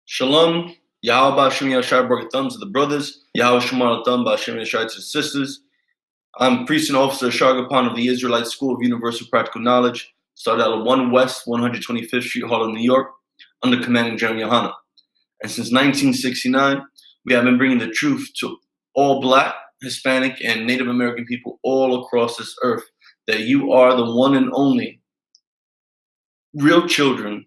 Shalom, Yahweh Ba'Shem Yashar Baruch thumbs to the brothers, Yahweh Shemar Thumb Ba'Shem Yashar to the sisters. I'm priest and officer Shargapan of the Israelite School of Universal Practical Knowledge, started out at 1 West 125th Street, Harlem, New York, under commanding General YAHANNA. And since 1969, we have been bringing the truth to all Black, Hispanic, and Native American people all across this earth, that you are the one and only real children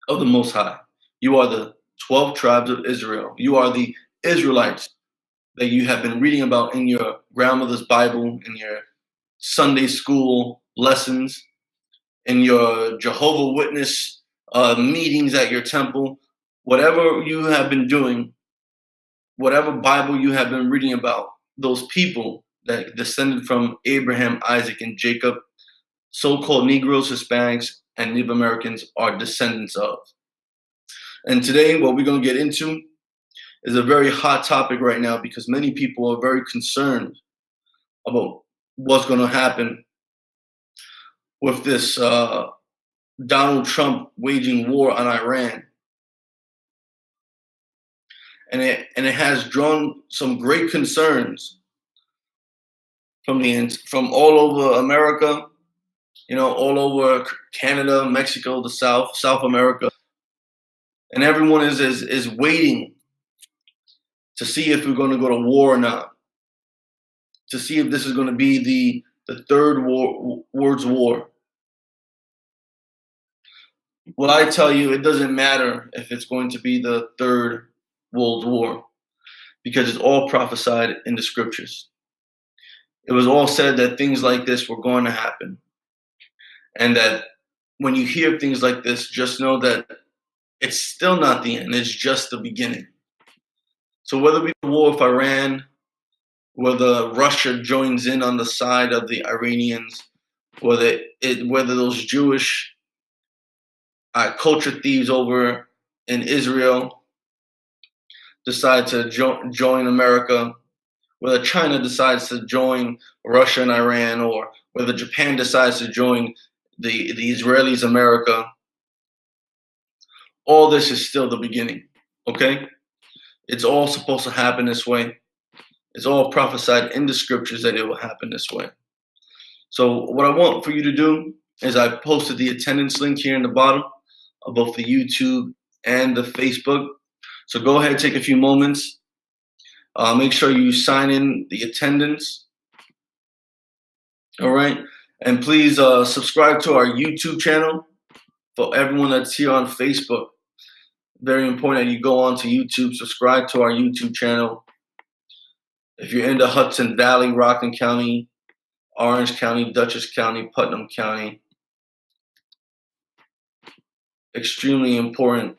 of the Most High. You are the 12 tribes of Israel. You are the Israelites that you have been reading about in your grandmother's Bible, in your Sunday school lessons, in your Jehovah's Witness meetings at your temple. Whatever you have been doing, whatever Bible you have been reading about, those people that descended from Abraham, Isaac, and Jacob, so-called Negroes, Hispanics, and Native Americans are descendants of. And today, what we're going to get into is a very hot topic right now, because many people are very concerned about what's going to happen with this Donald Trump waging war on Iran. And it has drawn some great concerns from all over America, all over Canada, Mexico, the South America. And everyone is waiting to see if we're going to go to war or not, to see if this is going to be the third world's war. Well, I tell you, it doesn't matter if it's going to be the third world war, because it's all prophesied in the scriptures. It was all said that things like this were going to happen. And that when you hear things like this, just know that it's still not the end. It's just the beginning. So whether we war with Iran, whether Russia joins in on the side of the Iranians, whether those Jewish culture thieves over in Israel decide to join America, whether China decides to join Russia and Iran, or whether Japan decides to join the Israelis, America, all this is still the beginning, okay? It's all supposed to happen this way. It's all prophesied in the scriptures that it will happen this way. So what I want for you to do is I posted the attendance link here in the bottom of both the YouTube and the Facebook. So go ahead, take a few moments. Make sure you sign in the attendance. All right. And please subscribe to our YouTube channel. For everyone that's here on Facebook, very important that you go on to YouTube, subscribe to our YouTube channel. If you're in the Hudson Valley, Rockland County, Orange County, Dutchess County, Putnam County, extremely important,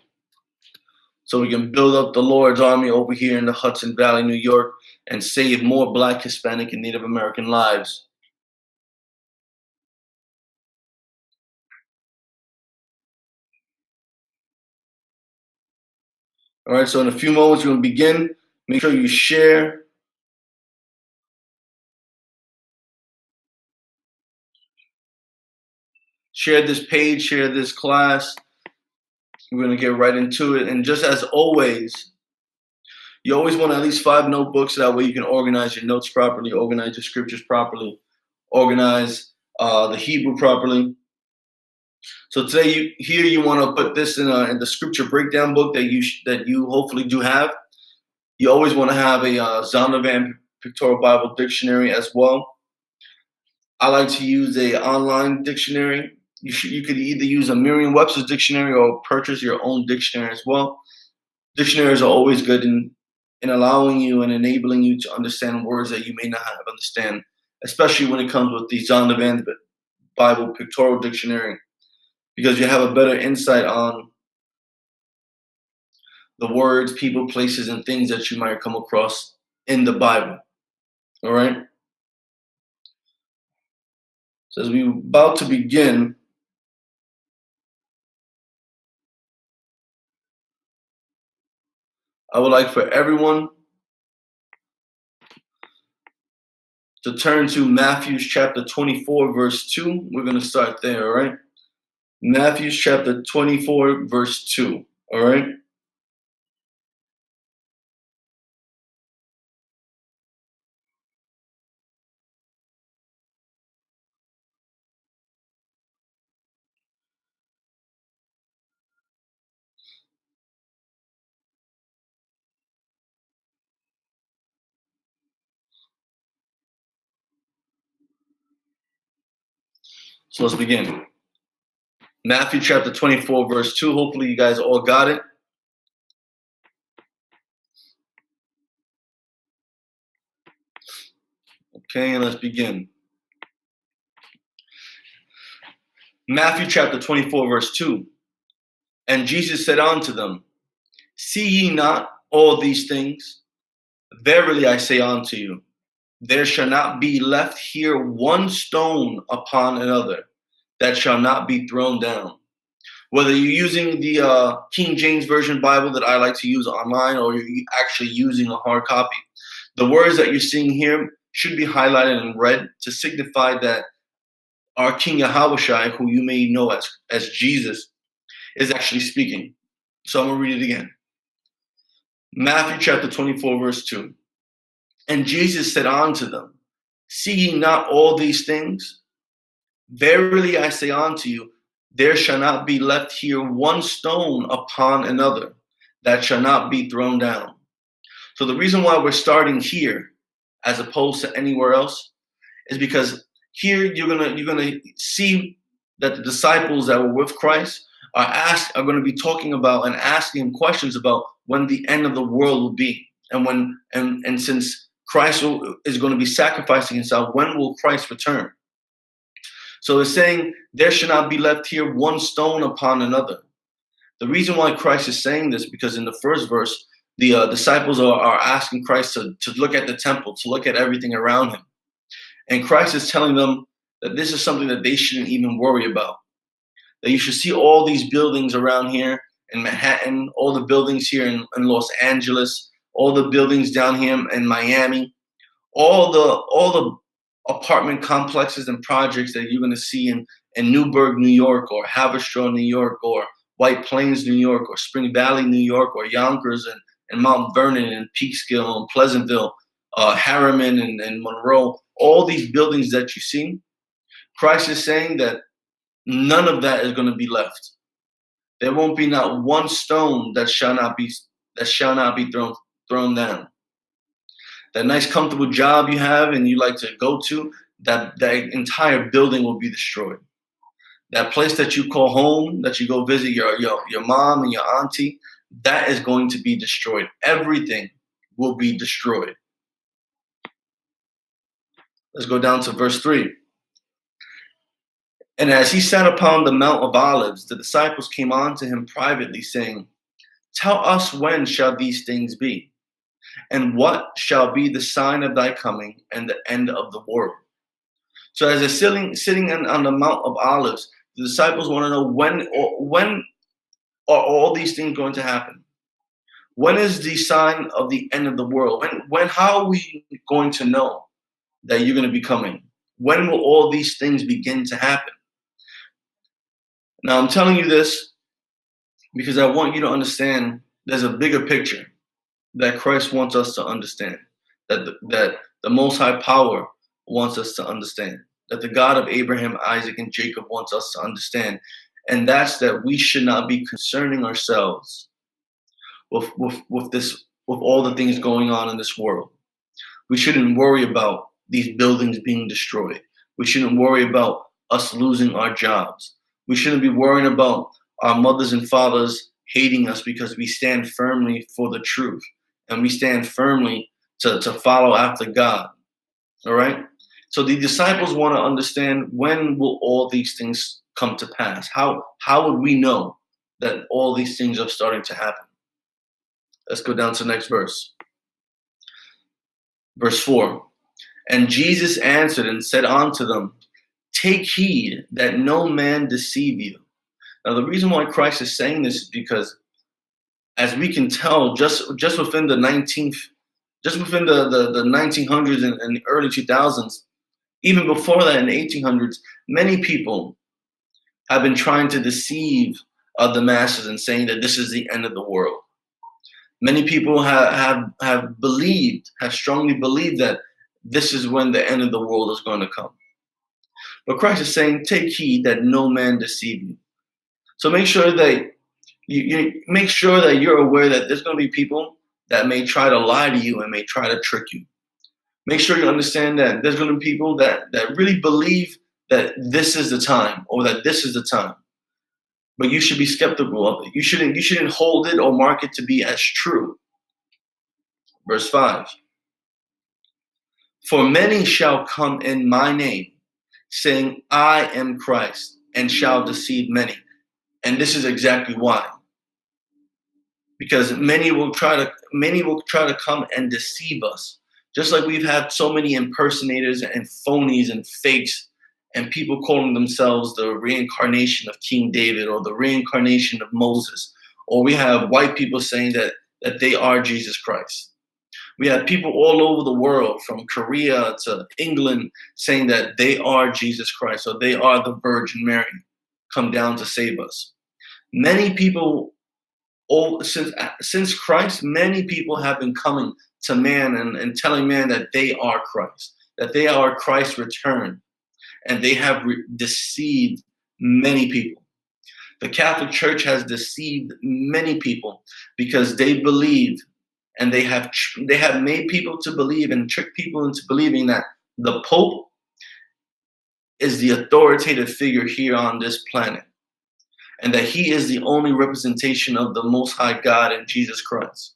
so we can build up the Lord's army over here in the Hudson Valley, New York, and save more Black, Hispanic, and Native American lives. All right, so in a few moments, we're going to begin. Make sure you share. Share this page, share this class. We're going to get right into it. And just as always, you always want at least 5 notebooks. That way you can organize your notes properly, organize your scriptures properly, organize the Hebrew properly. So today, you want to put this in the scripture breakdown book that you hopefully do have. You always want to have a Zondervan Pictorial Bible Dictionary as well. I like to use a online dictionary. You could either use a Merriam-Webster's dictionary or purchase your own dictionary as well. Dictionaries are always good in allowing you and enabling you to understand words that you may not understand, especially when it comes with the Zondervan Bible Pictorial Dictionary, because you have a better insight on the words, people, places, and things that you might come across in the Bible. All right? So as we're about to begin, I would like for everyone to turn to Matthew chapter 24, verse 2. We're going to start there, all right? Matthew chapter 24, verse 2. All right? So let's begin. Matthew chapter 24, verse 2. Hopefully you guys all got it. Okay, and let's begin. Matthew chapter 24, verse 2. And Jesus said unto them, See ye not all these things? Verily I say unto you, there shall not be left here one stone upon another that shall not be thrown down. Whether you're using the King James Version Bible that I like to use online, or you're actually using a hard copy, the words that you're seeing here should be highlighted in red to signify that our King Yahushua, who you may know as Jesus, is actually speaking. So I'm going to read it again. Matthew chapter 24, verse 2. And Jesus said unto them, See ye not all these things? Verily I say unto you, there shall not be left here one stone upon another that shall not be thrown down. So the reason why we're starting here as opposed to anywhere else is because here you're gonna see that the disciples that were with Christ are going to be talking about and asking him questions about when the end of the world will be, and since Christ is going to be sacrificing himself, when will Christ return? So it's saying there should not be left here one stone upon another. The reason why Christ is saying this, because in the first verse, the disciples are asking Christ to look at the temple, to look at everything around him. And Christ is telling them that this is something that they shouldn't even worry about. That you should see all these buildings around here in Manhattan, all the buildings here in Los Angeles, all the buildings down here in Miami, all the apartment complexes and projects that you're going to see in Newburgh, New York, or Haverstraw, New York, or White Plains, New York, or Spring Valley, New York, or Yonkers and Mount Vernon and Peekskill and Pleasantville, Harriman and Monroe, all these buildings that you see, Christ is saying that none of that is going to be left. There won't be not one stone that shall not be thrown down. That nice comfortable job you have and you like to go to, that entire building will be destroyed. That place that you call home, that you go visit your mom and your auntie, that is going to be destroyed. Everything will be destroyed. Let's go down to verse 3. And as he sat upon the Mount of Olives, the disciples came unto him privately, saying, Tell us when shall these things be? And what shall be the sign of thy coming and the end of the world? So as they're sitting on the Mount of Olives, the disciples want to know when are all these things going to happen? When is the sign of the end of the world? How are we going to know that you're going to be coming? When will all these things begin to happen? Now I'm telling you this because I want you to understand there's a bigger picture that Christ wants us to understand, that the Most High Power wants us to understand, that the God of Abraham, Isaac, and Jacob wants us to understand, and that's that we should not be concerning ourselves with all the things going on in this world. We shouldn't worry about these buildings being destroyed. We shouldn't worry about us losing our jobs. We shouldn't be worrying about our mothers and fathers hating us because we stand firmly for the truth and we stand firmly to follow after God. All right? So the disciples want to understand, when will all these things come to pass? How would we know that all these things are starting to happen? Let's go down to the next verse. Verse 4. And Jesus answered and said unto them, Take heed that no man deceive you. Now the reason why Christ is saying this is because, as we can tell, just within the 1900s and the early 2000s, even before that in the 1800s, many people have been trying to deceive the masses and saying that this is the end of the world. Many people have strongly believed that this is when the end of the world is going to come. But Christ is saying, take heed that no man deceive you. So make sure that you're aware that there's going to be people that may try to lie to you and may try to trick you. Make sure you understand that there's going to be people that really believe that this is the time or that this is the time. But you should be skeptical of it. You shouldn't hold it or mark it to be as true. Verse 5. For many shall come in my name, saying, I am Christ, and shall deceive many. And this is exactly why. Because many will try to come and deceive us. Just like we've had so many impersonators and phonies and fakes and people calling themselves the reincarnation of King David or the reincarnation of Moses. Or we have white people saying that they are Jesus Christ. We have people all over the world, from Korea to England, saying that they are Jesus Christ or they are the Virgin Mary, come down to save us. Many people, since Christ, many people have been coming to man and telling man that they are Christ, that they are Christ's return, and they have deceived many people. The Catholic Church has deceived many people because they believe, and they have made people to believe and tricked people into believing that the Pope is the authoritative figure here on this planet, and that he is the only representation of the Most High God and Jesus Christ.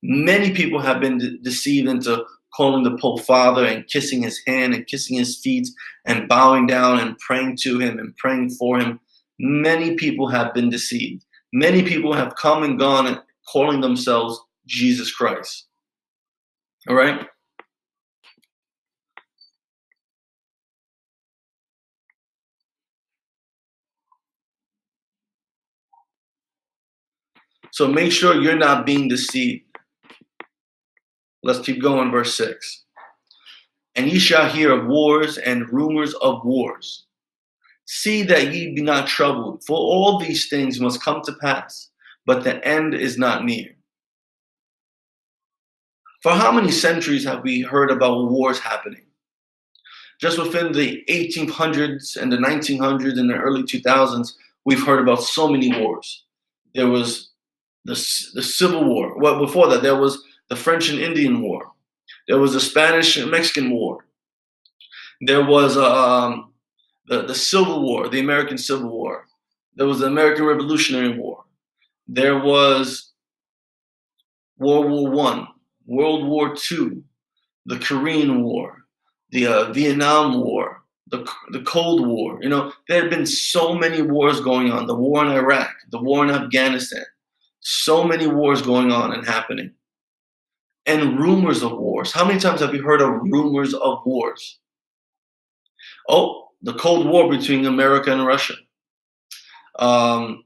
Many people have been deceived into calling the Pope Father and kissing his hand and kissing his feet and bowing down and praying to him and praying for him. Many people have been deceived. Many people have come and gone and calling themselves Jesus Christ. All right? So make sure you're not being deceived. Let's keep going, verse 6. And ye shall hear of wars and rumors of wars. See that ye be not troubled, for all these things must come to pass, but the end is not near. For how many centuries have we heard about wars happening? Just within the 1800s and the 1900s and the early 2000s, we've heard about so many wars. There was the Civil War. Well, before that, there was the French and Indian War. There was the Spanish and Mexican War. There was the Civil War, the American Civil War. There was the American Revolutionary War. There was World War I, World War II, the Korean War, the Vietnam War, the Cold War. You know, there had been so many wars going on. The war in Iraq, the war in Afghanistan. So many wars going on and happening. And rumors of wars. How many times have you heard of rumors of wars? Oh, the Cold War between America and Russia. The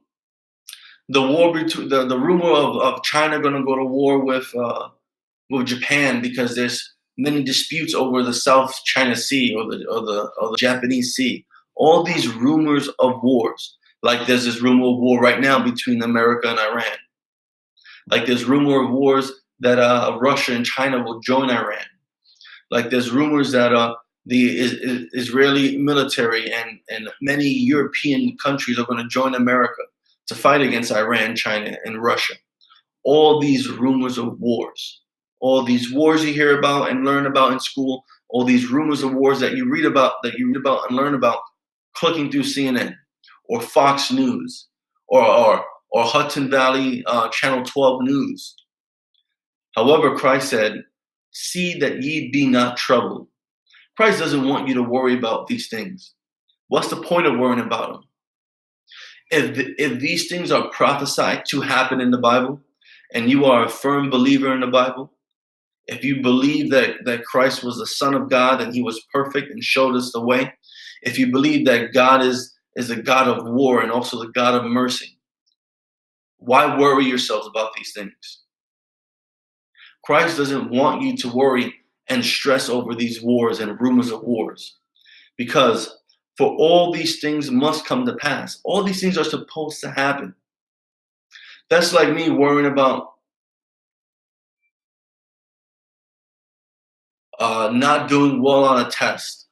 war between the rumor of China going to go to war with Japan because there's many disputes over the South China Sea or the Japanese Sea. All these rumors of wars. Like there's this rumor of war right now between America and Iran. Like there's rumor of wars that Russia and China will join Iran. Like there's rumors that the Israeli military and many European countries are going to join America to fight against Iran, China, and Russia. All these rumors of wars. All these wars you hear about and learn about in school. All these rumors of wars that you read about and learn about clicking through CNN or Fox News or Hudson Valley Channel 12 News. However, Christ said, see that ye be not troubled. Christ doesn't want you to worry about these things. What's the point of worrying about them? If these things are prophesied to happen in the Bible, and you are a firm believer in the Bible, if you believe that Christ was the Son of God and he was perfect and showed us the way, if you believe that God is a God of war and also the God of mercy, why worry yourselves about these things? Christ doesn't want you to worry and stress over these wars and rumors of wars, because For all these things must come to pass. All these things are supposed to happen. That's like me worrying about not doing well on a test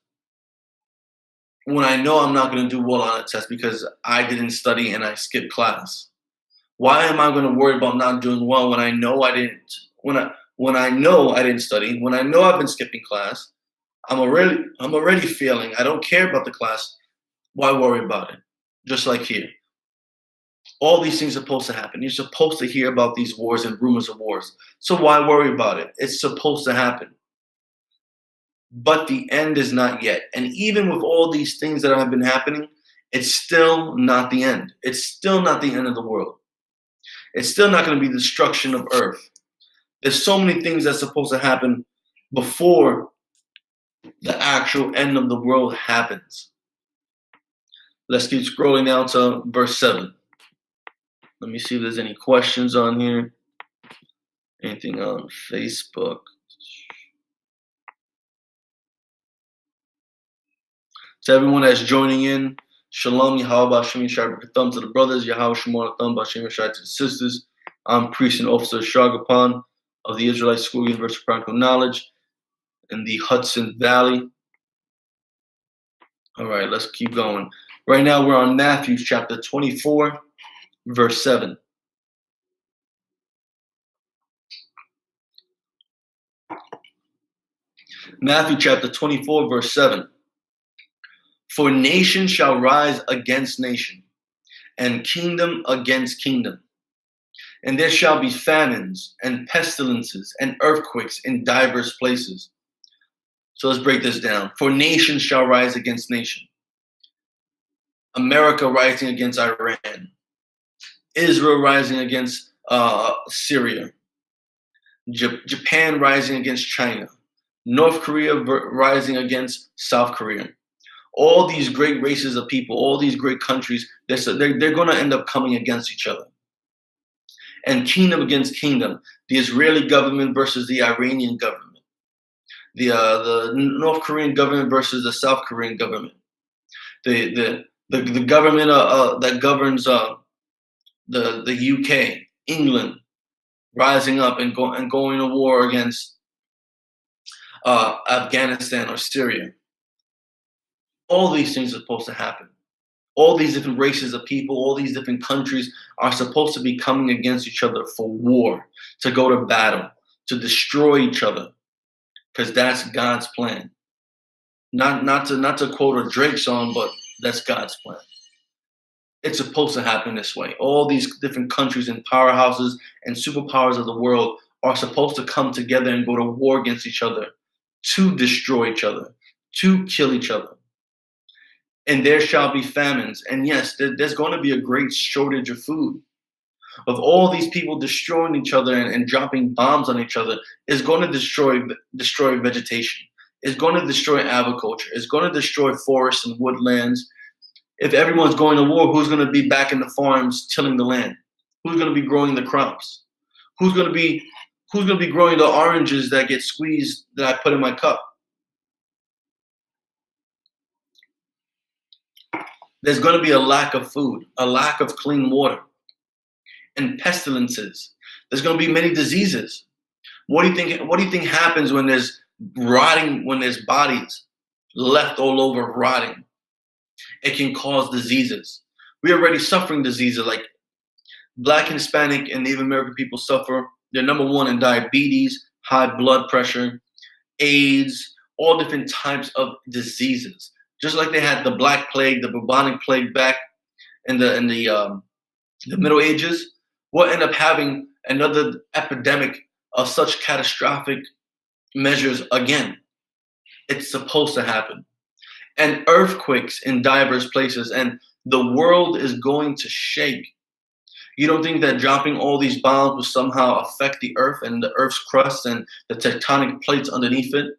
when I know I'm not going to do well on a test because I didn't study and I skipped class. Why am I going to worry about not doing well when I know I didn't? When I know I didn't study, when I know I've been skipping class, I'm already failing. I don't care about the class. Why worry about it? Just like here. All these things are supposed to happen. You're supposed to hear about these wars and rumors of wars. So why worry about it? It's supposed to happen. But the end is not yet. And even with all these things that have been happening, it's still not the end. It's still not the end of the world. It's still not going to be the destruction of earth. There's so many things that's supposed to happen before the actual end of the world happens. Let's keep scrolling down to verse 7. Let me see if there's any questions on here. Anything on Facebook? To everyone that's joining in, Shalom, Yahweh, Hashem, Yishai, thumb to the brothers, Yahweh, Shemar, thumb, Hashem, Yishai to the sisters. I'm priest and officer Shagapan of the Israelite School of Universal Practical Knowledge in the Hudson Valley. All right, let's keep going. Right now we're on Matthew chapter 24, verse 7. Matthew chapter 24, verse 7. For nation shall rise against nation, and kingdom against kingdom. And there shall be famines and pestilences and earthquakes in diverse places. So let's break this down. For nation shall rise against nation. America rising against Iran. Israel rising against Syria. Japan rising against China. North Korea rising against South Korea. All these great races of people, all these great countries, they're going to end up coming against each other. And kingdom against kingdom. The Israeli government versus the Iranian government. The North Korean government versus the South Korean government. The government that governs the UK, England, rising up and going to war against Afghanistan or Syria. All these things are supposed to happen. All these different races of people, all these different countries are supposed to be coming against each other for war, to go to battle, to destroy each other, because that's God's plan. Not to quote a Drake song, but that's God's plan. It's supposed to happen this way. All these different countries and powerhouses and superpowers of the world are supposed to come together and go to war against each other, to destroy each other, to kill each other. And there shall be famines. And yes, there's going to be a great shortage of food. Of all these people destroying each other and dropping bombs on each other, is going to destroy vegetation. It's going to destroy agriculture. It's going to destroy forests and woodlands. If everyone's going to war, who's going to be back in the farms tilling the land? Who's going to be growing the crops? Who's going to be growing the oranges that get squeezed that I put in my cup? There's going to be a lack of food, a lack of clean water, and pestilences. There's going to be many diseases. What do you think happens when there's rotting, when there's bodies left all over rotting? It can cause diseases. We're already suffering diseases like Black, Hispanic, and Native American people suffer. They're number one in diabetes, high blood pressure, AIDS, all different types of diseases. Just like they had the Black Plague, the bubonic plague back in the Middle Ages, we'll end up having another epidemic of such catastrophic measures again. It's supposed to happen. And earthquakes in diverse places, and the world is going to shake. You don't think that dropping all these bombs will somehow affect the earth and the earth's crust and the tectonic plates underneath it?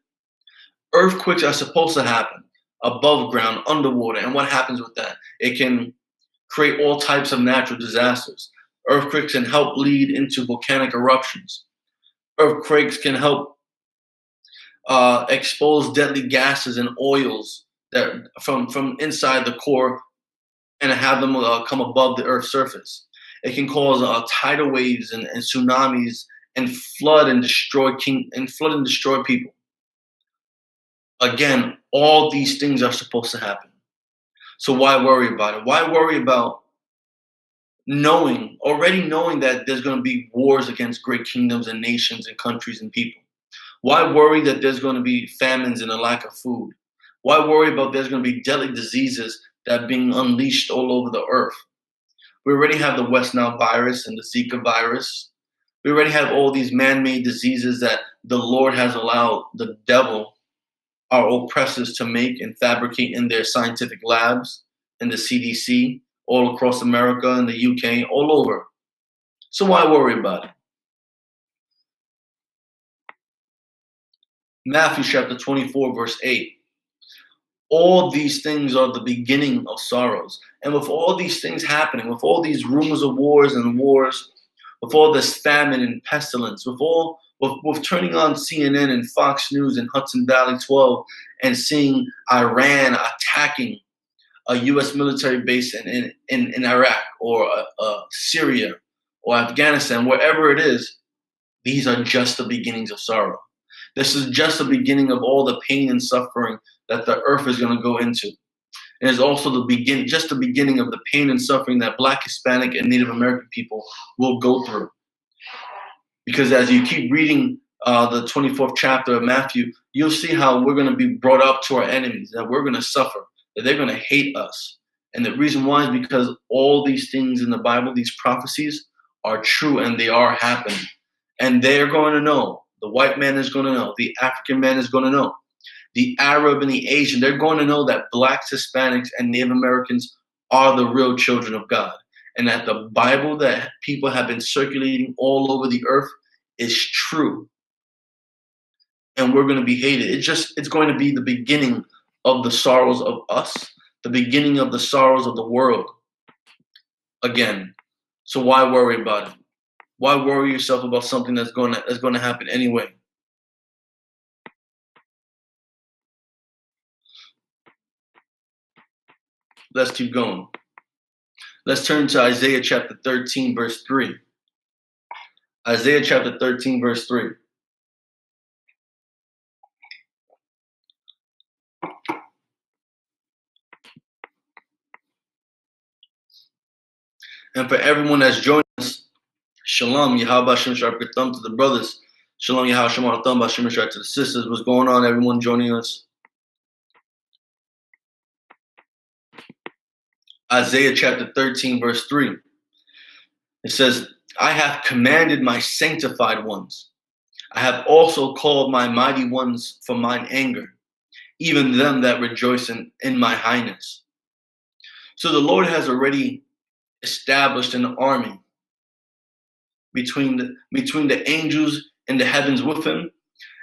Earthquakes are supposed to happen above ground, underwater. And what happens with that? It can create all types of natural disasters. Earthquakes can help lead into volcanic eruptions. Earthquakes can help expose deadly gases and oils that from inside the core and have them come above the Earth's surface. It can cause tidal waves and tsunamis and flood and destroy people. Again, all these things are supposed to happen. So why worry about it? Why worry about already knowing that there's going to be wars against great kingdoms and nations and countries and people? Why worry that there's going to be famines and a lack of food? Why worry about there's going to be deadly diseases that are being unleashed all over the earth? We already have the West Nile virus and the Zika virus. We already have all these man-made diseases that the Lord has allowed the devil, our oppressors, to make and fabricate in their scientific labs, in the CDC, all across America and the UK, all over. So why worry about it? Matthew chapter 24, verse 8. All these things are the beginning of sorrows. And with all these things happening, with all these rumors of wars, with all this famine and pestilence, with turning on CNN and Fox News and Hudson Valley 12 and seeing Iran attacking a U.S. military base in Iraq or Syria or Afghanistan, wherever it is, these are just the beginnings of sorrow. This is just the beginning of all the pain and suffering that the earth is going to go into. And it's also the beginning of the pain and suffering that Black, Hispanic, and Native American people will go through. Because as you keep reading the 24th chapter of Matthew, you'll see how we're going to be brought up to our enemies, that we're going to suffer, that they're going to hate us. And the reason why is because all these things in the Bible, these prophecies, are true and they are happening. And they're going to know. The white man is going to know. The African man is going to know. The Arab and the Asian, they're going to know that Blacks, Hispanics, and Native Americans are the real children of God. And that the Bible that people have been circulating all over the earth is true. And we're going to be hated. It's going to be the beginning of the sorrows of us, the beginning of the sorrows of the world. Again, so why worry about it? Why worry yourself about something that's going to happen anyway? Let's keep going. Let's turn to Isaiah chapter 13, verse 3. Isaiah chapter 13, verse 3. And for everyone that's joining us, Shalom, Yahweh Shem Sharpatham to the brothers. Shalom, Yahweh Shem Sharpatham Shem to the sisters. What's going on, everyone joining us? Isaiah chapter 13, verse 3. It says, I have commanded my sanctified ones. I have also called my mighty ones for mine anger, even them that rejoice in my highness. So the Lord has already established an army between the angels in the heavens with him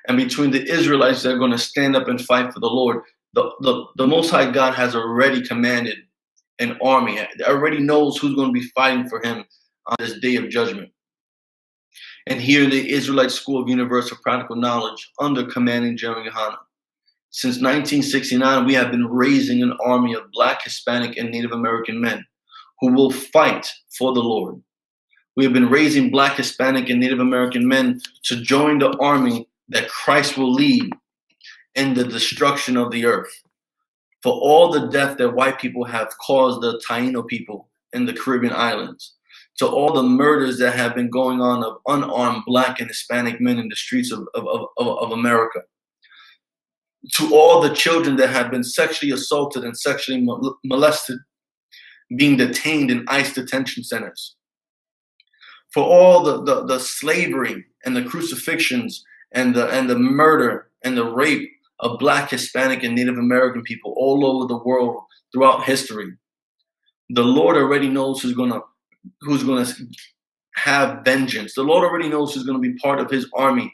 and between the Israelites that are going to stand up and fight for the Lord. The Most High God has already commanded an army. It already knows who's going to be fighting for him on this day of judgment. And here in the Israelite School of Universal Practical Knowledge, under commanding General YAHANNA, since 1969, we have been raising an army of Black, Hispanic, and Native American men who will fight for the Lord. We have been raising Black, Hispanic, and Native American men to join the army that Christ will lead in the destruction of the earth. For all the death that white people have caused the Taino people in the Caribbean islands, to all the murders that have been going on of unarmed Black and Hispanic men in the streets of America, to all the children that have been sexually assaulted and sexually molested, being detained in ICE detention centers, for all the slavery and the crucifixions and the murder and the rape of Black, Hispanic, and Native American people all over the world throughout history. The Lord already knows who's gonna have vengeance. The Lord already knows who's gonna be part of his army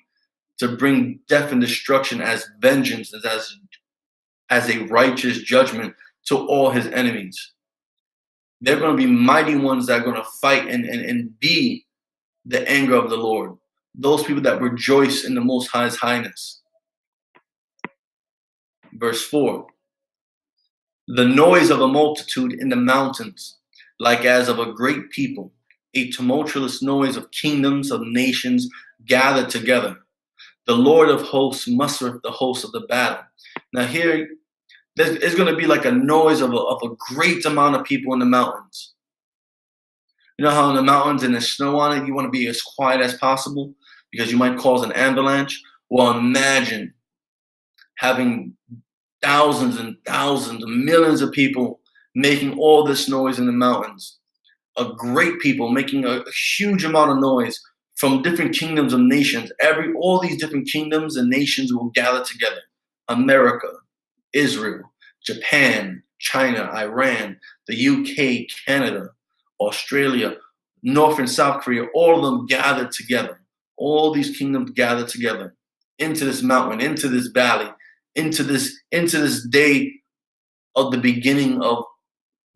to bring death and destruction as vengeance, as a righteous judgment to all his enemies. They're going to be mighty ones that are going to fight and be the anger of the Lord. Those people that rejoice in the Most High's highness. Verse 4. The noise of a multitude in the mountains, like as of a great people, a tumultuous noise of kingdoms of nations gathered together. The Lord of hosts mustereth the hosts of the battle. Now here, it's going to be like a noise of a great amount of people in the mountains. You know how in the mountains and there's snow on it, you want to be as quiet as possible because you might cause an avalanche? Well, imagine having thousands and thousands, millions of people making all this noise in the mountains. A great people making a huge amount of noise from different kingdoms of nations. All these different kingdoms and nations will gather together. America, Israel, Japan, China, Iran, the UK, Canada, Australia, North and South Korea, all of them gathered together. All these kingdoms gathered together into this mountain, into this valley, into this day of the beginning of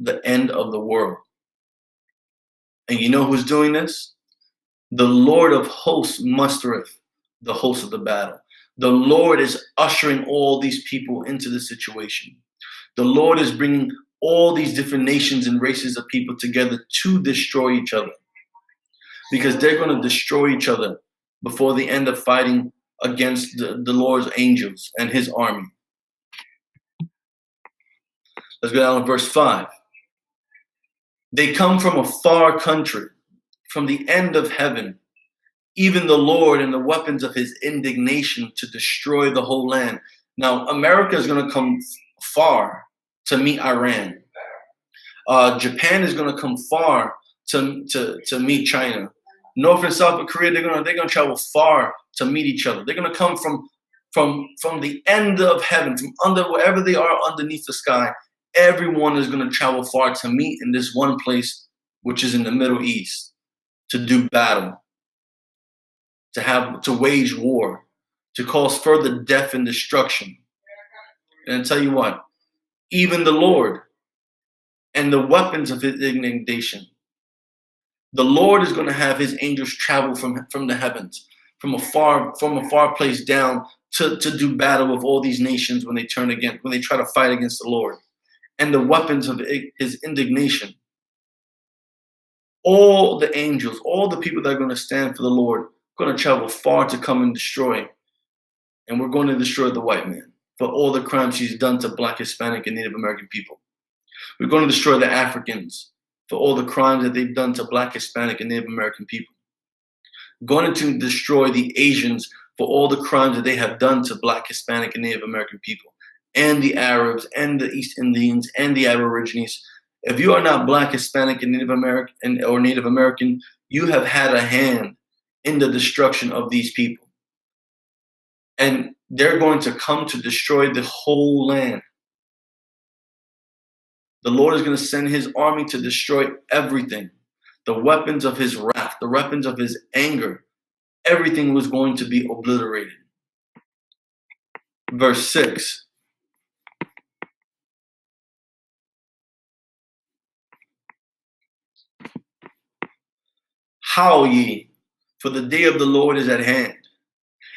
the end of the world. And you know who's doing this? The Lord of hosts mustereth the host of the battle. The Lord is ushering all these people into the situation. The Lord is bringing all these different nations and races of people together to destroy each other. Because they're going to destroy each other before the end of fighting against the Lord's angels and his army. Let's go down to verse 5. They come from a far country, from the end of heaven, even the Lord and the weapons of his indignation to destroy the whole land. Now, America is going to come far to meet Iran. Japan is going to come far to meet China. North and South Korea, they're going to travel far to meet each other. They're going to come from the end of heaven, from under wherever they are underneath the sky. Everyone is going to travel far to meet in this one place, which is in the Middle East, to do battle, to wage war, to cause further death and destruction. And I tell you what, even the Lord and the weapons of his indignation, the Lord is going to have his angels travel from the heavens, from a far place down to do battle with all these nations when they try to fight against the Lord. And the weapons of his indignation. All the angels, all the people that are going to stand for the Lord, are going to travel far to come and destroy. And we're going to destroy the white man for all the crimes he's done to Black, Hispanic, and Native American people. We're going to destroy the Africans for all the crimes that they've done to Black, Hispanic, and Native American people. We're going to destroy the Asians for all the crimes that they have done to Black, Hispanic, and Native American people. And the Arabs, and the East Indians, and the Aborigines. If you are not Black, Hispanic, and Native American or Native American, you have had a hand in the destruction of these people. And they're going to come to destroy the whole land. The Lord is going to send his army to destroy everything. The weapons of his wrath, the weapons of his anger, everything was going to be obliterated. Verse 6. Howl ye, for the day of the Lord is at hand.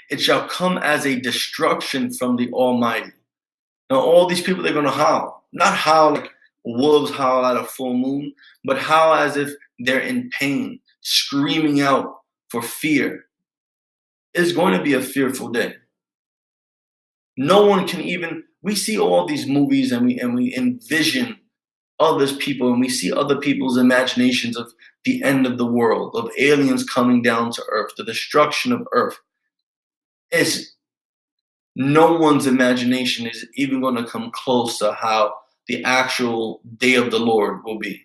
It shall come as a destruction from the Almighty. Now all these people, they're going to howl. Not howl like wolves howl at a full moon, but howl as if they're in pain, screaming out for fear. It's going to be a fearful day. No one can even, we see all these movies and we envision others people, and we see other people's imaginations of the end of the world, of aliens coming down to earth, the destruction of earth. It's no one's imagination is even going to come close to how the actual day of the Lord will be.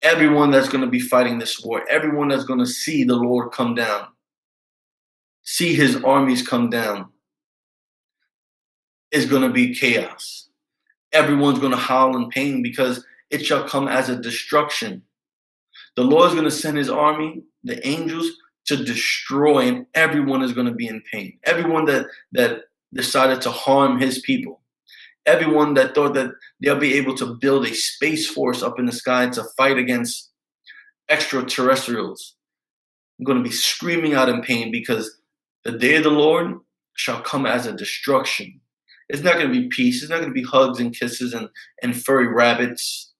Everyone that's going to be fighting this war, everyone that's going to see the Lord come down, see his armies come down, is going to be chaos. Everyone's going to howl in pain because it shall come as a destruction. The Lord is going to send his army, the angels, to destroy, and everyone is going to be in pain. Everyone that decided to harm his people. Everyone that thought that they'll be able to build a space force up in the sky to fight against extraterrestrials. I'm going to be screaming out in pain because the day of the Lord shall come as a destruction. It's not going to be peace. It's not going to be hugs and kisses and furry rabbits.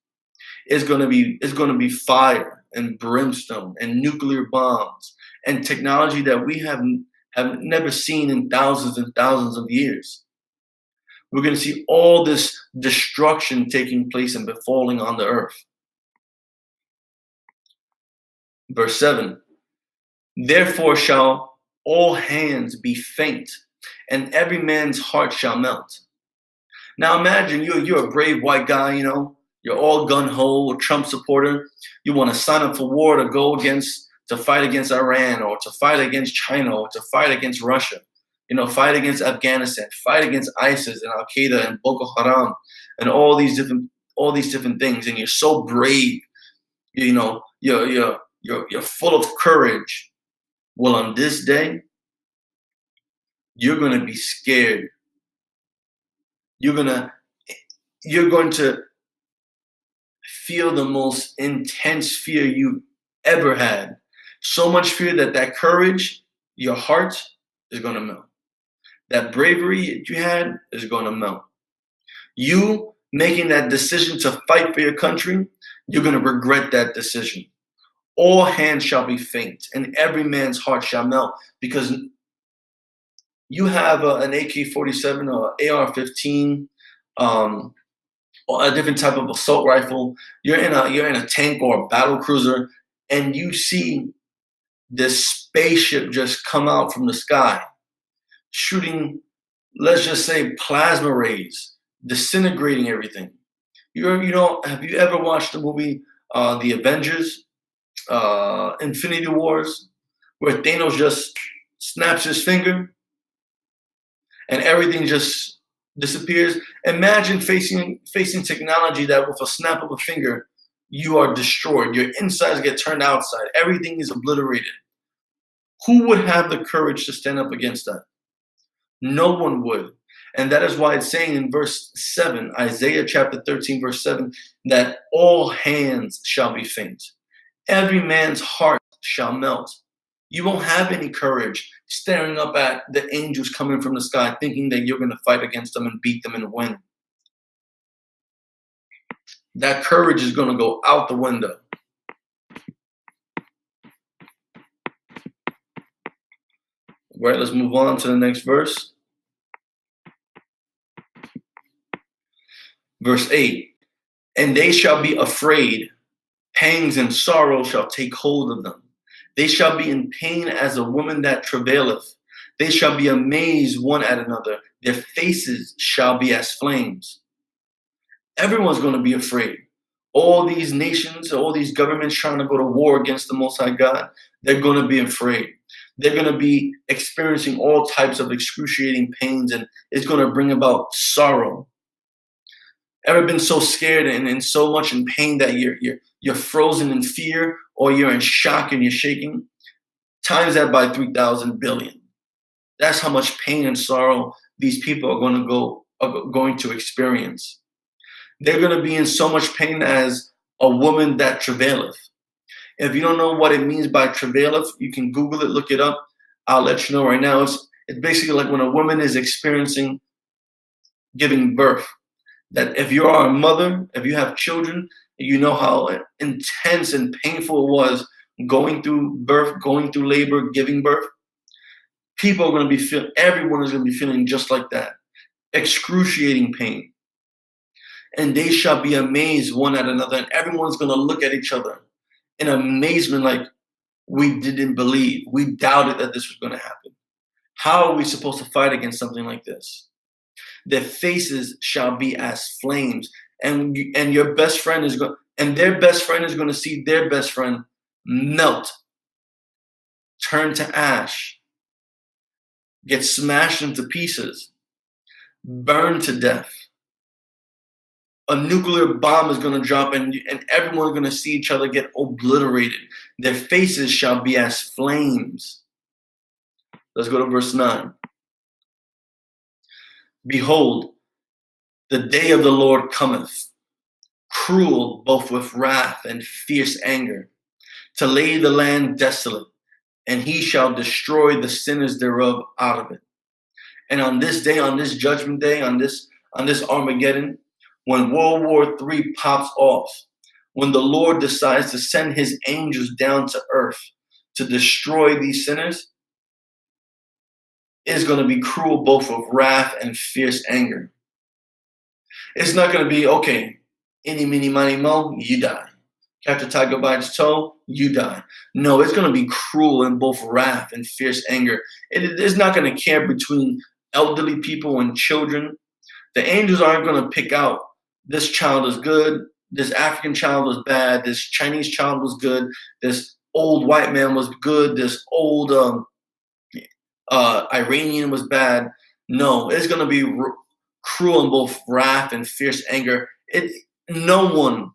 It's going to be fire and brimstone and nuclear bombs and technology that we have never seen in thousands and thousands of years. We're going to see all this destruction taking place and befalling on the earth. Verse 7, therefore shall all hands be faint, and every man's heart shall melt. Now imagine you're a brave white guy, you're all gung-ho, a Trump supporter. You want to sign up for war to fight against Iran, or to fight against China, or to fight against Russia. Fight against Afghanistan, fight against ISIS and Al-Qaeda and Boko Haram and all these different things. And you're so brave, you're full of courage. Well, on this day, you're going to be scared. You're going to feel the most intense fear you've ever had. So much fear that courage, your heart, is going to melt. That bravery that you had is going to melt. You making that decision to fight for your country, you're going to regret that decision. All hands shall be faint, and every man's heart shall melt, because you have an AK-47 or AR-15, or a different type of assault rifle. You're in a tank or a battle cruiser, and you see this spaceship just come out from the sky, shooting, let's just say, plasma rays, disintegrating everything. Have you ever watched the movie The Avengers, Infinity Wars, where Thanos just snaps his finger and everything just disappears? Imagine facing technology that with a snap of a finger, you are destroyed. Your insides get turned outside. Everything is obliterated. Who would have the courage to stand up against that? No one would. And that is why it's saying in verse 7, Isaiah chapter 13, verse 7, that all hands shall be faint. Every man's heart shall melt. You won't have any courage staring up at the angels coming from the sky, thinking that you're going to fight against them and beat them and win. That courage is going to go out the window. All right, let's move on to the next verse. Verse 8, and they shall be afraid, pangs and sorrow shall take hold of them. They shall be in pain as a woman that travaileth. They shall be amazed one at another. Their faces shall be as flames. Everyone's going to be afraid. All these nations, all these governments trying to go to war against the Most High God, they're going to be afraid. They're going to be experiencing all types of excruciating pains, and it's going to bring about sorrow. Ever been so scared and so much in pain that you're frozen in fear, or you're in shock and you're shaking? Times that by 3,000 billion. That's how much pain and sorrow these people are going to experience. They're going to be in so much pain as a woman that travaileth. If you don't know what it means by travaileth, you can Google it, look it up. I'll let you know right now. It's basically like when a woman is experiencing giving birth. That if you are a mother, if you have children, you know how intense and painful it was going through birth, going through labor, giving birth. People are going to be everyone is going to be feeling just like that. Excruciating pain. And they shall be amazed one at another, and everyone's going to look at each other in amazement, like, we didn't believe. We doubted that this was going to happen. How are we supposed to fight against something like this? Their faces shall be as flames, and your best friend is going, and their best friend is going to see their best friend melt, turn to ash, get smashed into pieces, burned to death. A nuclear bomb is going to drop, and everyone's going to see each other get obliterated. Their faces shall be as flames. Let's go to verse 9. Behold, the day of the Lord cometh, cruel both with wrath and fierce anger, to lay the land desolate, and he shall destroy the sinners thereof out of it. And on this day, on this judgment day, on this Armageddon, when World War III pops off, when the Lord decides to send his angels down to earth to destroy these sinners, it's going to be cruel, both of wrath and fierce anger. It's not going to be, okay, any, mini, money, mo, you die. Catch a tiger by its toe, you die. No, it's going to be cruel in both wrath and fierce anger. It is not going to care between elderly people and children. The angels aren't going to pick out, this child is good, this African child was bad, this Chinese child was good, this old white man was good, this old Iranian was bad. No, it's going to be cruel in both wrath and fierce anger. No one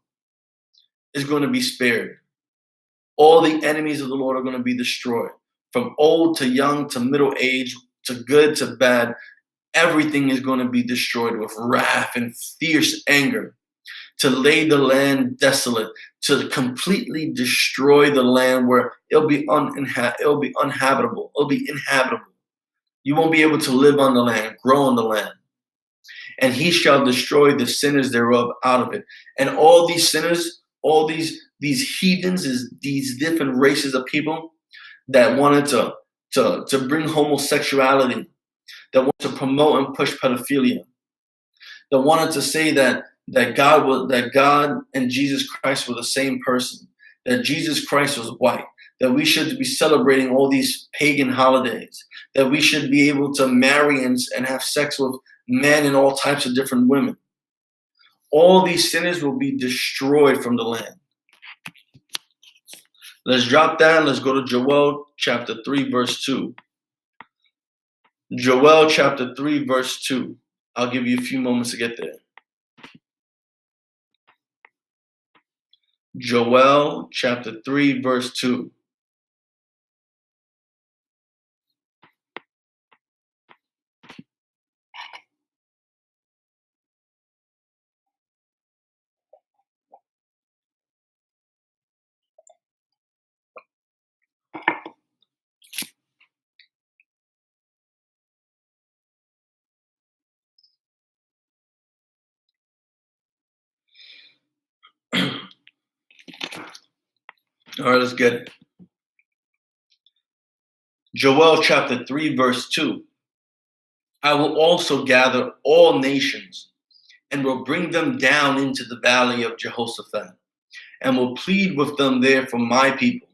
is going to be spared. All the enemies of the Lord are going to be destroyed. From old to young to middle age to good to bad, everything is going to be destroyed with wrath and fierce anger, to lay the land desolate, to completely destroy the land where it'll be uninhabitable. It'll be inhabitable. You won't be able to live on the land, grow on the land. And he shall destroy the sinners thereof out of it. And all these sinners, all these heathens, these different races of people that wanted to bring homosexuality, that wanted to promote and push pedophilia, that wanted to say that God and Jesus Christ were the same person, that Jesus Christ was white, that we should be celebrating all these pagan holidays, that we should be able to marry and have sex with men and all types of different women. All these sinners will be destroyed from the land. Let's drop down. Let's go to Joel chapter 3, verse 2. Joel chapter 3, verse 2. I'll give you a few moments to get there. Joel chapter 3, verse 2. All right, let's get it. Joel chapter 3, verse 2. I will also gather all nations and will bring them down into the valley of Jehoshaphat, and will plead with them there for my people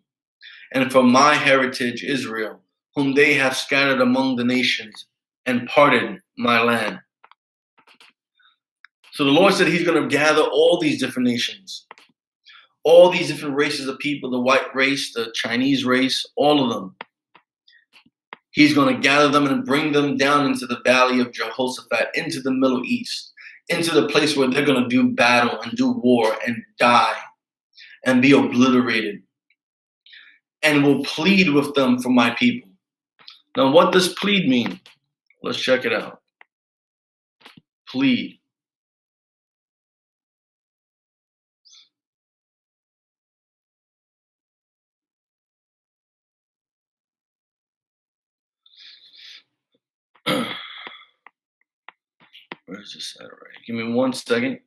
and for my heritage Israel, whom they have scattered among the nations and parted my land. So the Lord said he's going to gather all these different nations, all these different races of people, the white race, the Chinese race, all of them. He's going to gather them and bring them down into the valley of Jehoshaphat, into the Middle East, into the place where they're going to do battle and do war and die and be obliterated, and will plead with them for my people. Now, what does plead mean? Let's check it out. Plead. Where's this at? Right. Give me 1 second.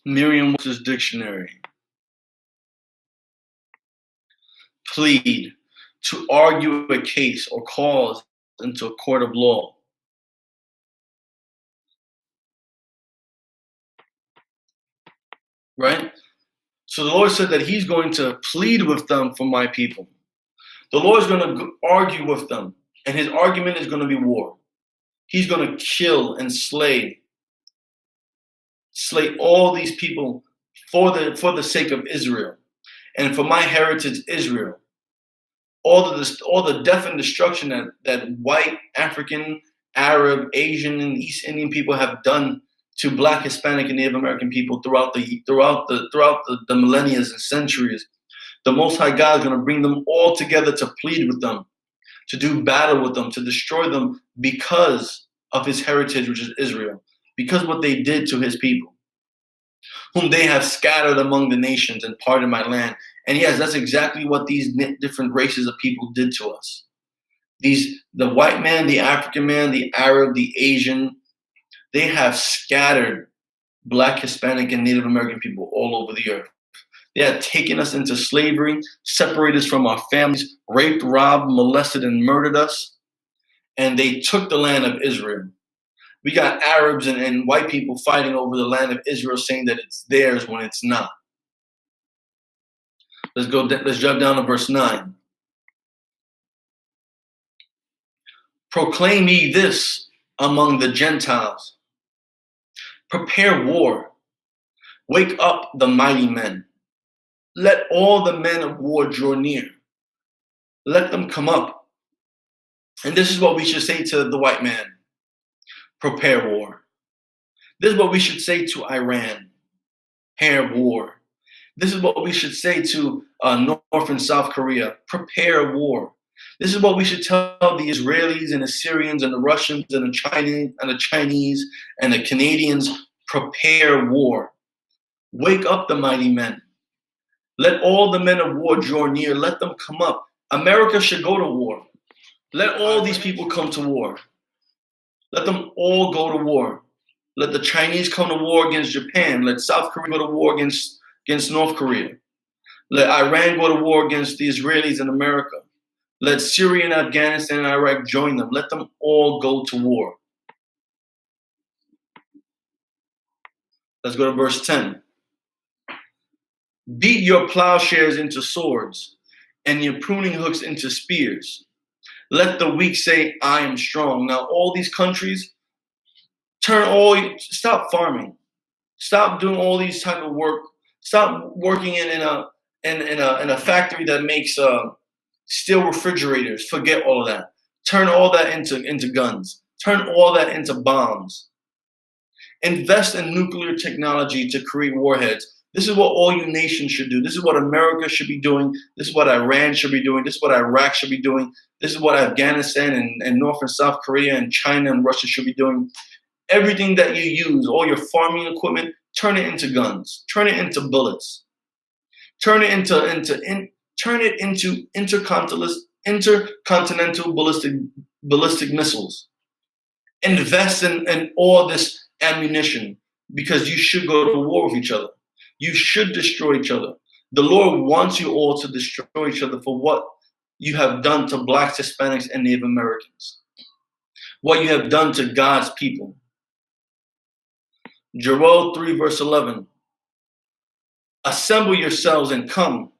Merriam-Webster's dictionary. Plead, to argue a case or cause into a court of law. Right? So the Lord said that he's going to plead with them for my people. The Lord is going to argue with them, and his argument is going to be war. He's going to kill and slay all these people for the sake of Israel and for my heritage Israel. All the death and destruction that white, African, Arab, Asian, and East Indian people have done to Black, Hispanic, and Native American people throughout the millennia and centuries, the Most High God is going to bring them all together to plead with them, to do battle with them, to destroy them because of his heritage, which is Israel, because what they did to his people, whom they have scattered among the nations and parted my land. And yes, that's exactly what these different races of people did to us. The white man, the African man, the Arab, the Asian, they have scattered Black, Hispanic, and Native American people all over the earth. They have taken us into slavery, separated us from our families, raped, robbed, molested, and murdered us. And they took the land of Israel. We got Arabs and white people fighting over the land of Israel, saying that it's theirs when it's not. Let's jump down to verse 9. Proclaim ye this among the Gentiles. Prepare war. Wake up the mighty men. Let all the men of war draw near. Let them come up. And this is what we should say to the white man. Prepare war. This is what we should say to Iran. Prepare war. This is what we should say to North and South Korea. Prepare war. This is what we should tell the Israelis and the Syrians and the Russians and the Chinese and the Canadians. Prepare war. Wake up the mighty men. Let all the men of war draw near. Let them come up. America should go to war. Let all these people come to war. Let them all go to war. Let the Chinese come to war against Japan. Let South Korea go to war against North Korea. Let Iran go to war against the Israelis in America. Let Syria and Afghanistan and Iraq join them. Let them all go to war. Let's go to verse 10. Beat your plowshares into swords and your pruning hooks into spears. Let the weak say, I am strong. Now, all these countries, stop farming. Stop doing all these type of work. Stop working in a factory that makes steel refrigerators. Forget all of that. Turn all that into guns. Turn all that into bombs. Invest in nuclear technology to create warheads. This is what all you nations should do. This is what America should be doing. This is what Iran should be doing. This is what Iraq should be doing. This is what Afghanistan and North and South Korea and China and Russia should be doing. Everything that you use, all your farming equipment, turn it into guns. Turn it into bullets. Turn it into intercontinental ballistic missiles. Invest in all this ammunition because you should go to war with each other. You should destroy each other. The Lord wants you all to destroy each other for what you have done to Blacks, Hispanics, and Native Americans. What you have done to God's people. Joel 3 verse 11. Assemble yourselves and come,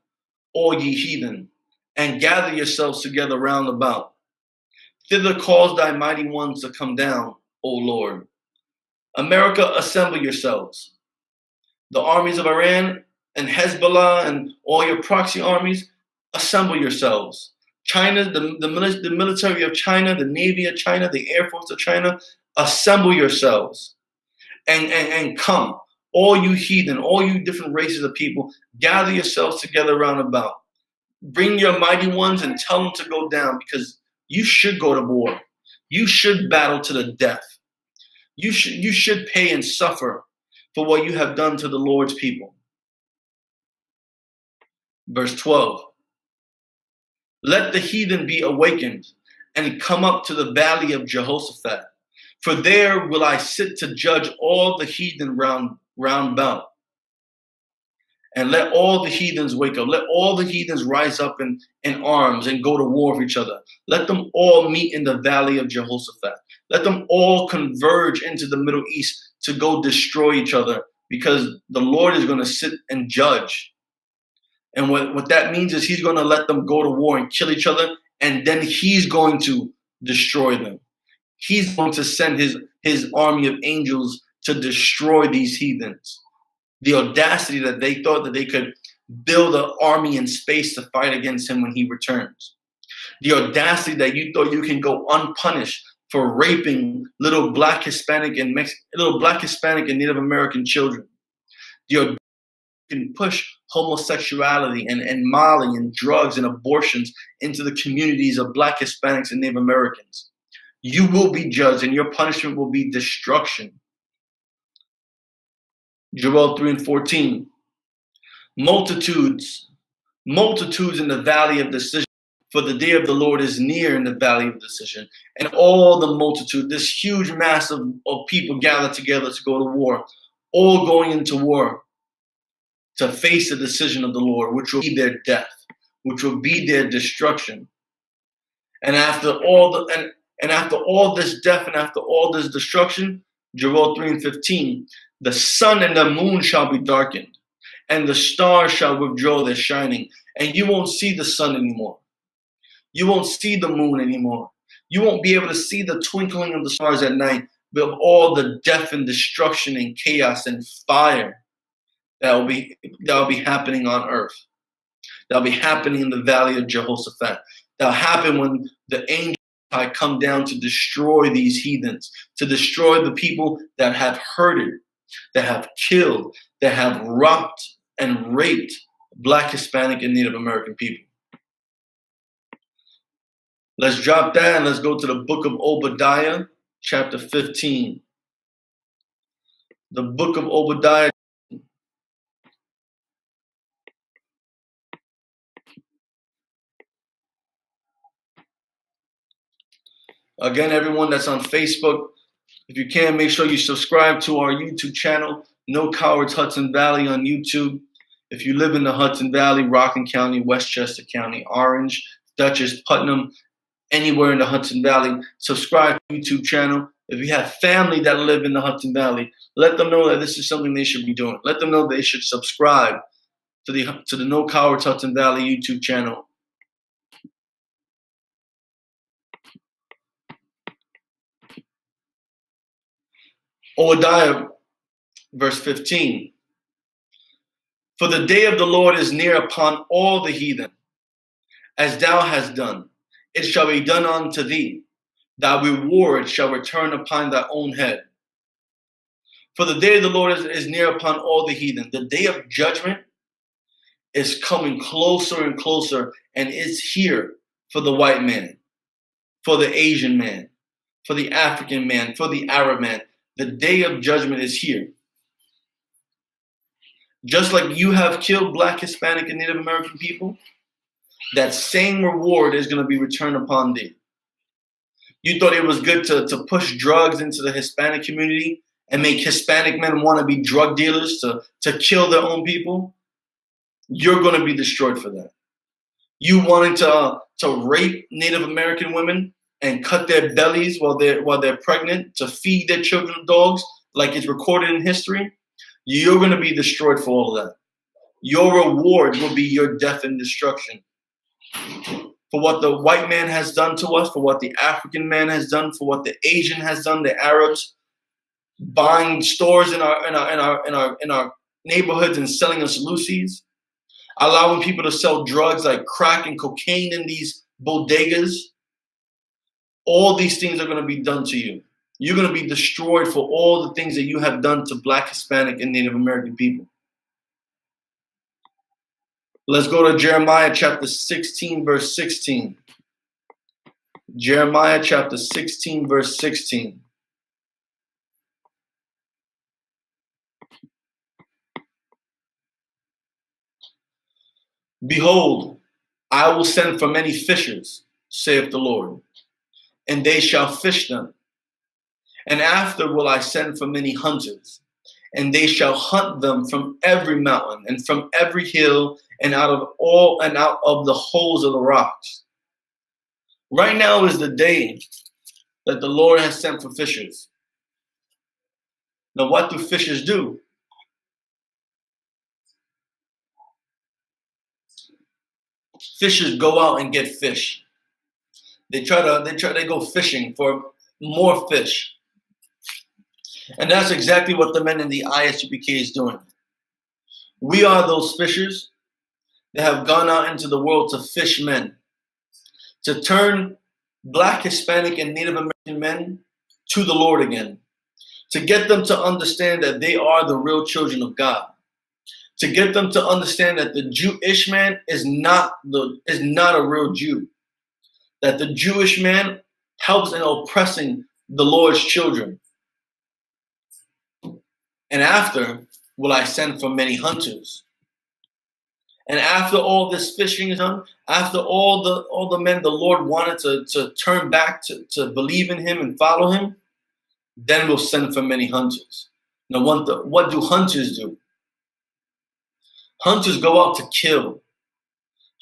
all ye heathen, and gather yourselves together round about. Thither cause thy mighty ones to come down, O Lord. America, assemble yourselves. The armies of Iran and Hezbollah and all your proxy armies, assemble yourselves. China, the military of China, the Navy of China, the Air Force of China, assemble yourselves and come. All you heathen, all you different races of people, gather yourselves together round about. Bring your mighty ones and tell them to go down because you should go to war. You should battle to the death. You should pay and suffer for what you have done to the Lord's people. Verse 12. Let the heathen be awakened and come up to the valley of Jehoshaphat. For there will I sit to judge all the heathen round about. And let all the heathens wake up. Let all the heathens rise up in arms and go to war with each other. Let them all meet in the valley of Jehoshaphat. Let them all converge into the Middle East to go destroy each other because the Lord is going to sit and judge. And what that means is he's going to let them go to war and kill each other, and then he's going to destroy them. He's going to send his army of angels to destroy these heathens. The audacity that they thought that they could build an army in space to fight against him when he returns. The audacity that you thought you can go unpunished for raping little Black, Hispanic, and Native American children. The audacity you can push homosexuality and Mali and drugs and abortions into the communities of Black, Hispanics, and Native Americans. You will be judged, and your punishment will be destruction. Joel 3:14. Multitudes in the valley of decision, for the day of the Lord is near in the valley of decision. And all the multitude, this huge mass of people gathered together to go to war, all going into war to face the decision of the Lord, which will be their death, which will be their destruction. And after all this death and after all this destruction, Joel 3:15, the sun and the moon shall be darkened, and the stars shall withdraw their shining, and you won't see the sun anymore. You won't see the moon anymore. You won't be able to see the twinkling of the stars at night, but of all the death and destruction and chaos and fire that will be happening on earth. That'll be happening in the valley of Jehoshaphat. That'll happen when the angels come down to destroy these heathens, to destroy the people that have hurted, that have killed, that have robbed and raped Black, Hispanic, and Native American people. Let's drop that and let's go to the book of Obadiah, chapter 15. The book of Obadiah. Again, everyone that's on Facebook, if you can, make sure you subscribe to our YouTube channel, No Cowards Hudson Valley on YouTube. If you live in the Hudson Valley, Rockland County, Westchester County, Orange, Dutchess, Putnam, anywhere in the Hudson Valley, subscribe to the YouTube channel. If you have family that live in the Hudson Valley, let them know that this is something they should be doing. Let them know they should subscribe to the No Cowards Hudson Valley YouTube channel. Obadiah, verse 15. For the day of the Lord is near upon all the heathen, as thou hast done. It shall be done unto thee. Thy reward shall return upon thy own head. For the day of the Lord is near upon all the heathen. The day of judgment is coming closer and closer, and is here for the white man, for the Asian man, for the African man, for the Arab man. The day of judgment is here. Just like you have killed Black, Hispanic, and Native American people, that same reward is going to be returned upon thee. You thought it was good to push drugs into the Hispanic community and make Hispanic men want to be drug dealers to kill their own people? You're going to be destroyed for that. You wanting to rape Native American women and cut their bellies while they're pregnant to feed their children dogs, like it's recorded in history? You're going to be destroyed for all of that. Your reward will be your death and destruction. For what the white man has done to us, for what the African man has done, for what the Asian has done, the Arabs buying stores in our neighborhoods and selling us loosies, allowing people to sell drugs like crack and cocaine in these bodegas. All these things are going to be done to you. You're going to be destroyed for all the things that you have done to Black, Hispanic, and Native American people. Let's go to Jeremiah chapter 16, verse 16. Jeremiah chapter 16, verse 16. Behold, I will send for many fishers, saith the Lord, and they shall fish them. And after will I send for many hunters, and they shall hunt them from every mountain and from every hill and out of the holes of the rocks. Right now is the day that the Lord has sent for fishers. Now, what do fishers do? Fishers go out and get fish. They go fishing for more fish. And that's exactly what the men in the I.S.U.P.K is doing. We are those fishers that have gone out into the world to fish men, to turn Black, Hispanic, and Native American men to the Lord again, to get them to understand that they are the real children of God, to get them to understand that the Jewish man is not a real Jew, that the Jewish man helps in oppressing the Lord's children. And after will I send for many hunters. And after all this fishing is done, after all the men the Lord wanted to turn back to believe in him and follow him, then we'll send for many hunters. Now, what do hunters do? Hunters go out to kill.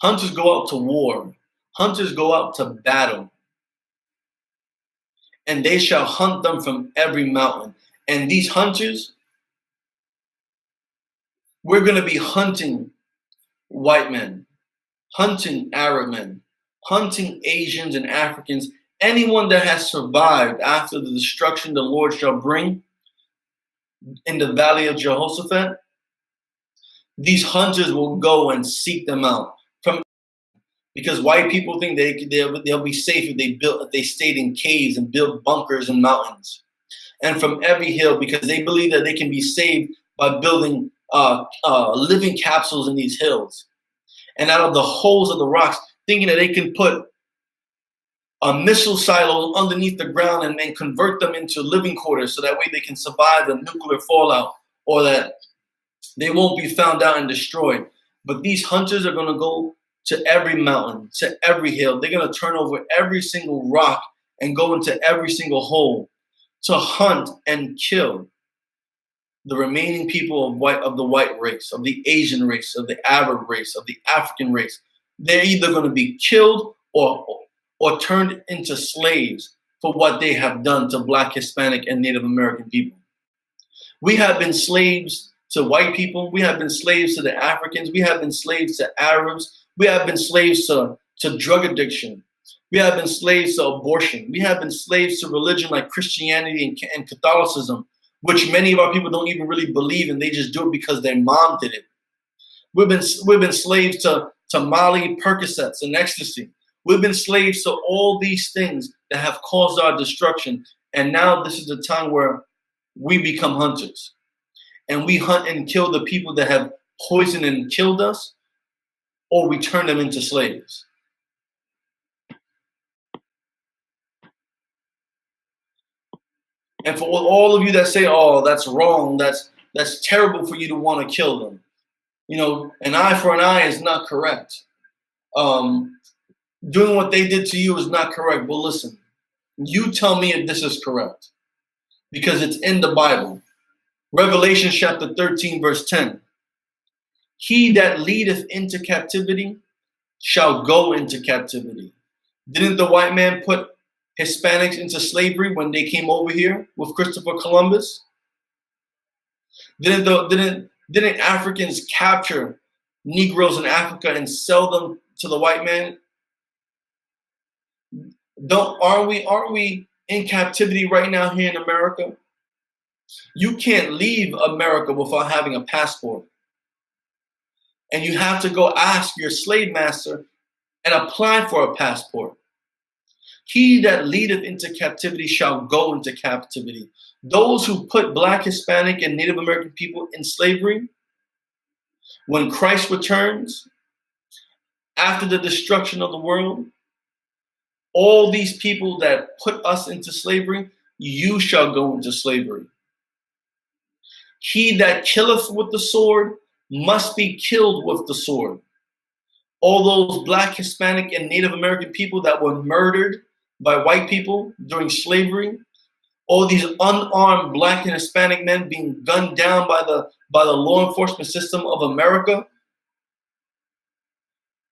Hunters go out to war. Hunters go out to battle. And they shall hunt them from every mountain. And these hunters, we're going to be hunting white men, hunting Arab men, hunting Asians and Africans, anyone that has survived after the destruction the Lord shall bring in the valley of Jehoshaphat. These hunters will go and seek them out, because white people think they'll be safe if they stayed in caves and built bunkers in mountains, and from every hill, because they believe that they can be saved by building living capsules in these hills, and out of the holes of the rocks, thinking that they can put a missile silo underneath the ground and then convert them into living quarters, so that way they can survive the nuclear fallout, or that they won't be found out and destroyed. But these hunters are going to go to every mountain, to every hill. They're going to turn over every single rock and go into every single hole to hunt and kill the remaining people of the white race, of the Asian race, of the Arab race, of the African race. They're either going to be killed or turned into slaves for what they have done to Black, Hispanic, and Native American people. We have been slaves to white people. We have been slaves to the Africans. We have been slaves to Arabs. We have been slaves to drug addiction. We have been slaves to abortion. We have been slaves to religion like Christianity and Catholicism, which many of our people don't even really believe in. They just do it because their mom did it. We've been slaves to Molly, Percocets, and ecstasy. We've been slaves to all these things that have caused our destruction. And now this is the time where we become hunters. And we hunt and kill the people that have poisoned and killed us, or we turn them into slaves. And for all of you that say, "Oh, that's wrong, that's terrible for you to want to kill them," an eye for an eye is not correct. Doing what they did to you is not correct. Well, listen, you tell me if this is correct, because it's in the Bible. Revelation chapter 13, verse 10. He that leadeth into captivity shall go into captivity. Didn't the white man put Hispanics into slavery when they came over here with Christopher Columbus? Didn't Africans capture Negroes in Africa and sell them to the white man? Aren't we in captivity right now here in America? You can't leave America without having a passport. And you have to go ask your slave master and apply for a passport. He that leadeth into captivity shall go into captivity. Those who put Black, Hispanic, and Native American people in slavery, when Christ returns, after the destruction of the world, all these people that put us into slavery, you shall go into slavery. He that killeth with the sword must be killed with the sword. All those Black, Hispanic, and Native American people that were murdered by white people during slavery, all these unarmed Black and Hispanic men being gunned down by the law enforcement system of America,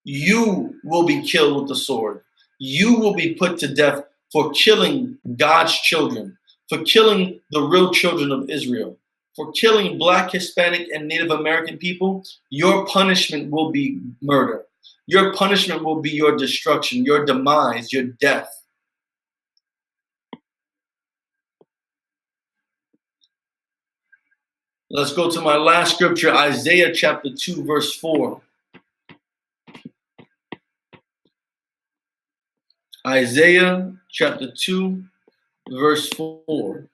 you will be killed with the sword. You will be put to death for killing God's children, for killing the real children of Israel, for killing Black, Hispanic, and Native American people. Your punishment will be murder. Your punishment will be your destruction, your demise, your death. Let's go to my last scripture, Isaiah chapter 2, verse 4. Isaiah chapter 2, verse 4.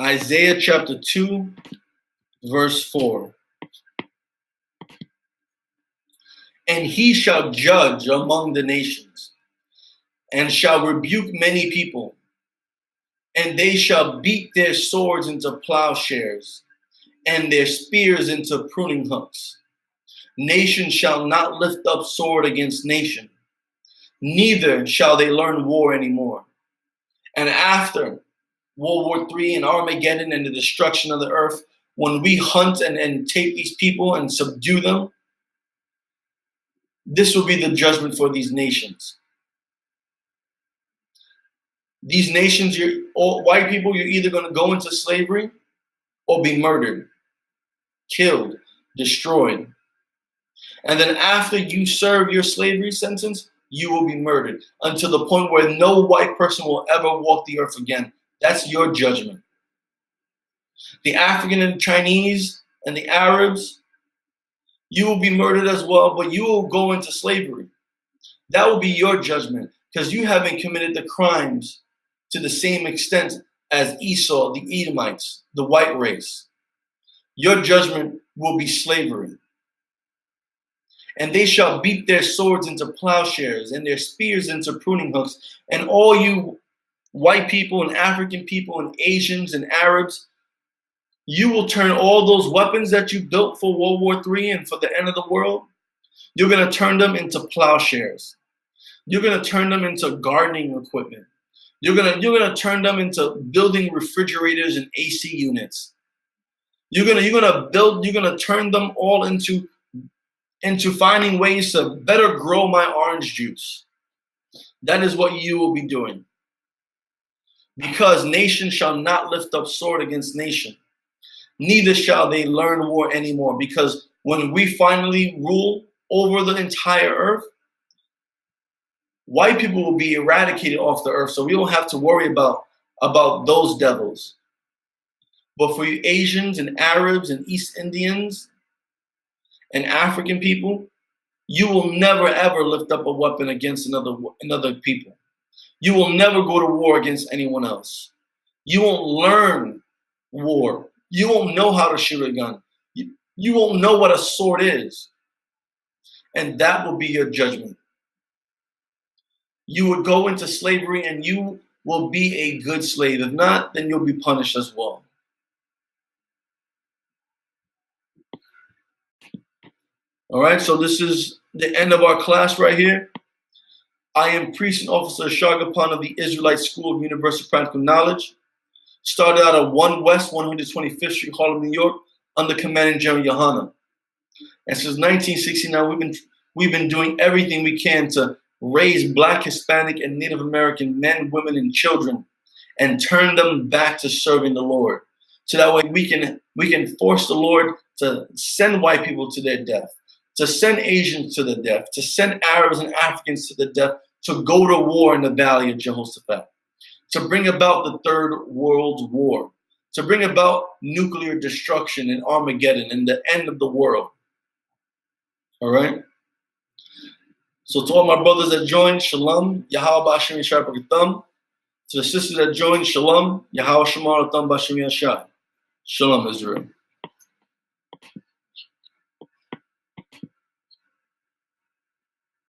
Isaiah chapter 2, verse 4. And he shall judge among the nations, and shall rebuke many people, and they shall beat their swords into plowshares, and their spears into pruning hooks. Nation shall not lift up sword against nation, neither shall they learn war anymore. And after World War III and Armageddon and the destruction of the earth, when we hunt and take these people and subdue them, this will be the judgment for these nations. These nations, all white people, you're either going to go into slavery or be murdered, killed, destroyed. And then after you serve your slavery sentence, you will be murdered until the point where no white person will ever walk the earth again. That's your judgment. The African and Chinese and the Arabs, you will be murdered as well, but you will go into slavery. That will be your judgment because you haven't committed the crimes to the same extent as Esau, the Edomites, the white race. Your judgment will be slavery. And they shall beat their swords into plowshares and their spears into pruning hooks. And all you white people and African people and Asians and Arabs, you will turn all those weapons that you built for World War III and for the end of the world, you're going to turn them into plowshares. You're going to turn them into gardening equipment. You're going to turn them into building refrigerators and AC units. You're going to turn them all into finding ways to better grow my orange juice. That is what you will be doing. Because nation shall not lift up sword against nation, neither shall they learn war anymore. Because when we finally rule over the entire earth, white people will be eradicated off the earth, so we don't have to worry about those devils. But for you Asians and Arabs and East Indians and African people, you will never ever lift up a weapon against another people. You will never go to war against anyone else. You won't learn war. You won't know how to shoot a gun. You won't know what a sword is. And that will be your judgment. You would go into slavery and you will be a good slave. If not, then you'll be punished as well. All right, so this is the end of our class right here. I am Priest and Officer Shagapan of the Israelite School of Universal Practical Knowledge. Started out at 1 West 125th Street, Harlem, New York, under Commanding General YAHANNA. And since 1969, we've been doing everything we can to raise Black, Hispanic, and Native American men, women, and children, and turn them back to serving the Lord. So that way we can force the Lord to send white people to their death, to send Asians to the death, to send Arabs and Africans to the death, to go to war in the Valley of Jehoshaphat, to bring about the Third World War, to bring about nuclear destruction and Armageddon and the end of the world. All right? So to all my brothers that joined, Shalom, Yahweh B'Hashem Yashar B'Gatam. To the sisters that joined, Shalom, Yahweh Shemar Atam B'Hashem Yashar. Shalom, Israel.